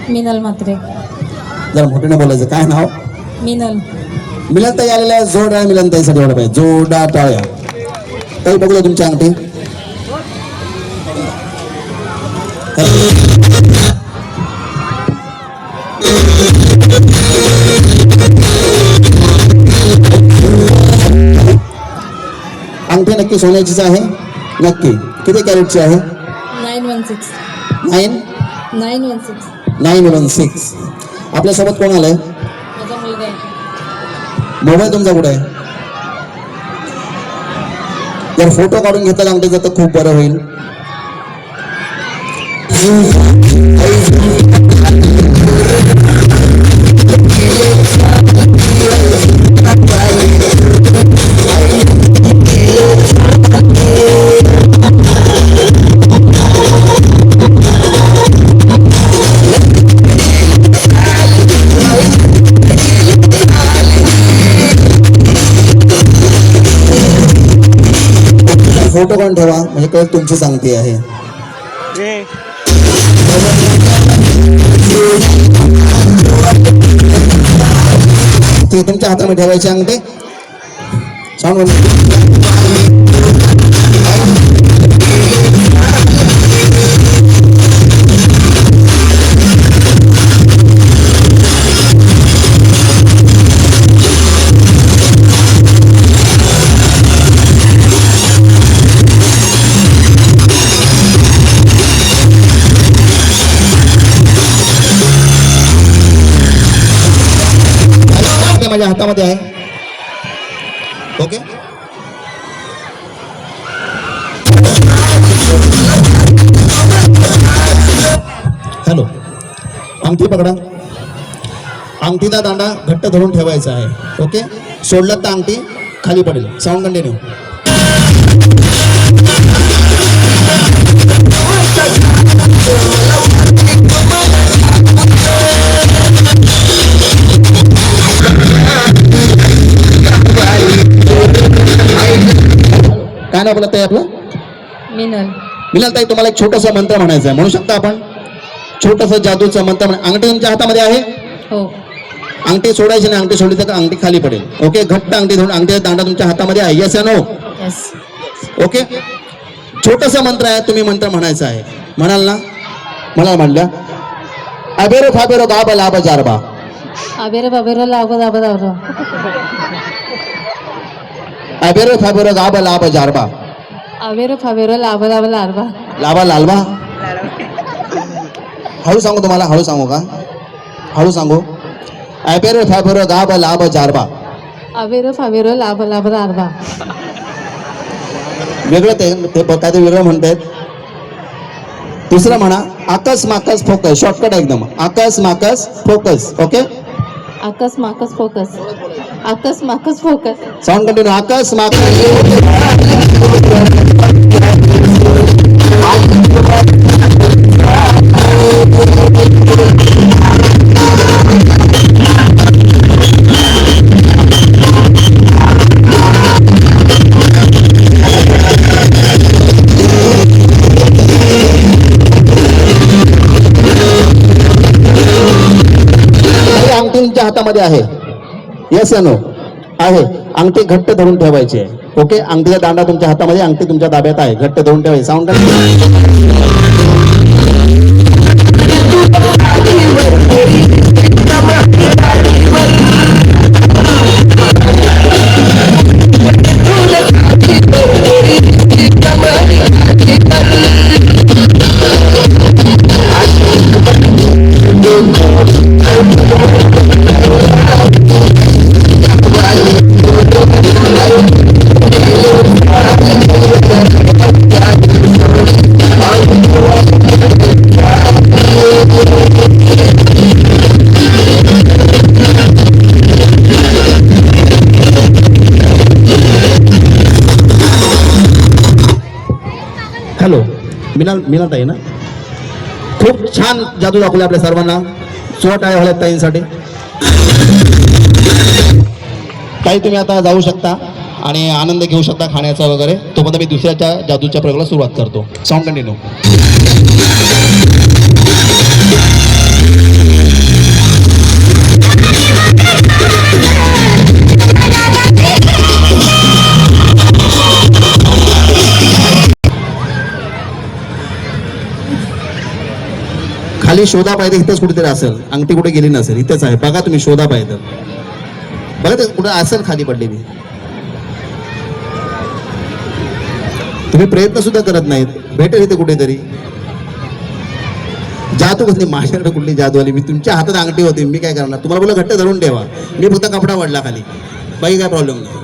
मिनल म्हात्रे. जरा मोठ्याने बोलायचं. काय नाव? मिनल. मिलनताई आलेल्या आहे. जोरदार मिलनताईसाठी एवढं पाहिजे. जोरदार टाळ्या. काही बघूया तुमची अंगठी. अंगठी नक्की सोन्याचीच आहे? नक्की. किती कॅरेटची आहे? 916. 916. 916. आपल्यासोबत कोण आलंय? माझा मुलगा आहे. मोबाईल तुमचा कुठे आहे? जर फोटो काढून घेतला अंगठीचा तर खूप बरं होईल. फोटो काढून ठेवा म्हणजे कळत तुमची सांगते आहे. ती तुमच्या हातामध्ये ठेवायची अंगठी. सांगून माझ्या हातामध्ये आहे. ओके. हॅलो. अंगठी पकडा. अंगठीचा दांडा घट्ट धरून ठेवायचा आहे. ओके. सोडलं तर अंगठी खाली पडेल. Sound continue. काय नाव बोलत आहे आपलं? मिनल. मिनलताई तुम्हाला एक छोटासा मंत्र म्हणायचा आहे. म्हणू शकता आपण? छोटासा जादूचा मंत्र अंगठी तुमच्या हातामध्ये आहे? हो. अंगठी सोडायची नाही. अंगठी सोडली तर अंगठी खाली पडेल. ओके. घट्ट अंगठी धरून अंगठीचा दांडा तुमच्या हातामध्ये आहे. येस या नो? यस. ओके. छोटासा मंत्र आहे. तुम्ही मंत्र म्हणायचा आहे. म्हणाल ना? मला म्हणल्या अबेरो फाबेरो गाब लाभ जारबा. आबेरो बाबेरो लाभो दाबो दाबो. अबेरो फाबेरो गाब लाभ जारबा. आबेरो फाबेरो लाभो दाबो लारबा. लाभा लालबा. हळू सांगू तुम्हाला? हळू सांगू का? हळू सांगू. अबेरो फाबेरो गाब लाभ जारबा. आबेरो फाबेरो लाभो लाभो लारबा. वेगळं ते काय ते वेगळं म्हणतायत. दुसरं म्हणा आकस माकस फोकस. शॉर्टकट एकदम. आकस माकस फोकस. ओके. आकस माकस फोकस. आकस माकस फोकस. Sound continue. आकस माकस. अंगठी तुमच्या हातामध्ये आहे? येस या नो? आहे. अंगठी घट्ट धरून ठेवायची आहे. ओके. अंगठीचा दांडा तुमच्या हातामध्ये. अंगठी तुमच्या ताब्यात आहे. घट्ट धरून ठेवायची. Sound hello. मिनलताई ना? खूप छान जादू दाखवले आपल्या सर्वांना. 16 टाळ्या झाल्या ताईंसाठी. ताई तुम्ही आता जाऊ शकता आणि आनंद घेऊ शकता खाण्याचा वगैरे. तोपर्यंत मी दुसऱ्याच्या जादूच्या प्रयोगाला सुरुवात करतो. Sound continue. अंगठी शोधा पाहिजे, इथेच कुठेतरी असेल. अंगठी कुठे गेली नसेल, इथेच आहे बघा, तुम्ही शोधा पाहिजे. बघा ते कुठे असेल खाली पडलेली. तुम्ही प्रयत्न सुद्धा करत नाहीत. भेटेल इथे कुठेतरी. जादू कसली माझ्याकडे कुठली जादू आली? मी तुमच्या हातात अंगठी होती, मी काय करणार? तुम्हाला बोला घट्ट धरून ठेवा, मी फक्त कपडा वाढला खाली, बाकी काय प्रॉब्लेम नाही.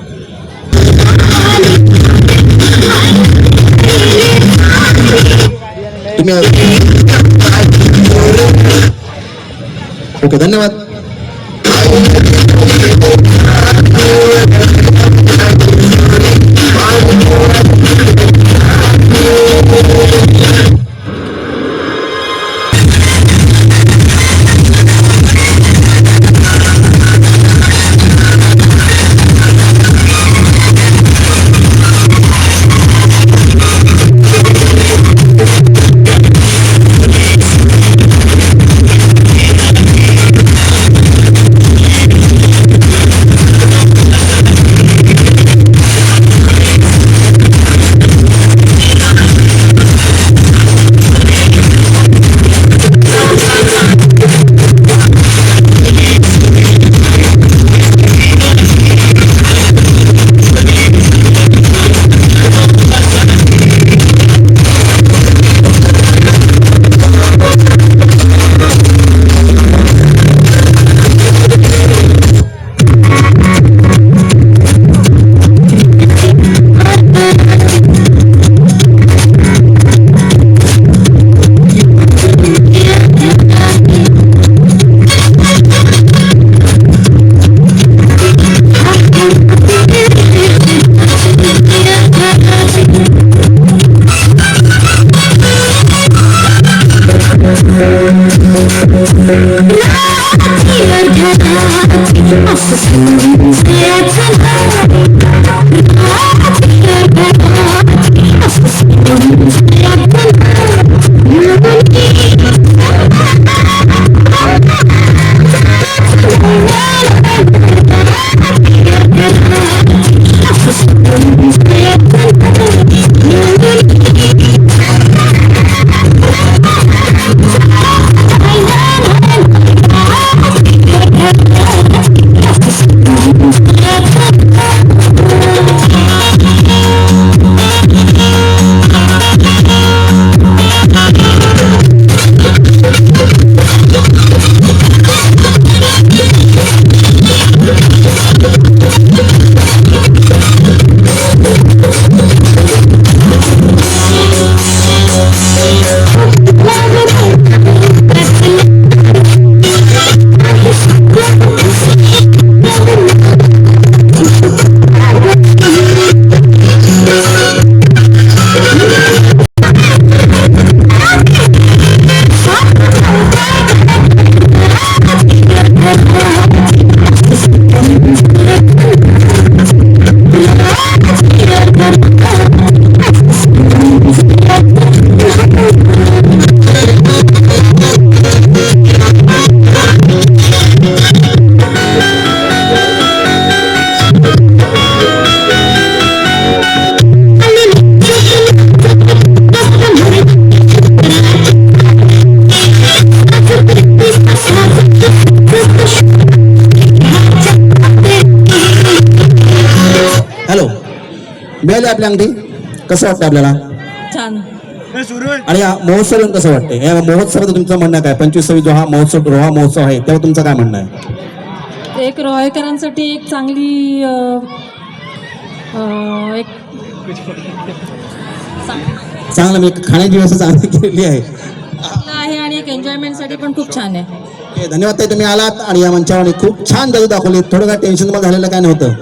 तुम्ही ओके, धन्यवाद. मिळाली आपली अंगठी. कसं वाटतं आपल्याला? छान. आणि या महोत्सव येऊन कसं वाटतं? या महोत्सवाचं तुमचं म्हणणं काय? 25 जो हा महोत्सव रोहा महोत्सव आहे तेव्हा तुमचं काय म्हणणं आहे? एक रोहेकरांसाठी एक चांगली एक चांगलं मी खाण्याची व्यवस्था चांगली केलेली आहे आहे आणि एक एन्जॉयमेंटसाठी पण खूप छान आहे. धन्यवाद ताई, तुम्ही आलात आणि या मंचावर खूप छान जादू दाखवली. थोडं काय टेन्शन झालेलं काय नव्हतं.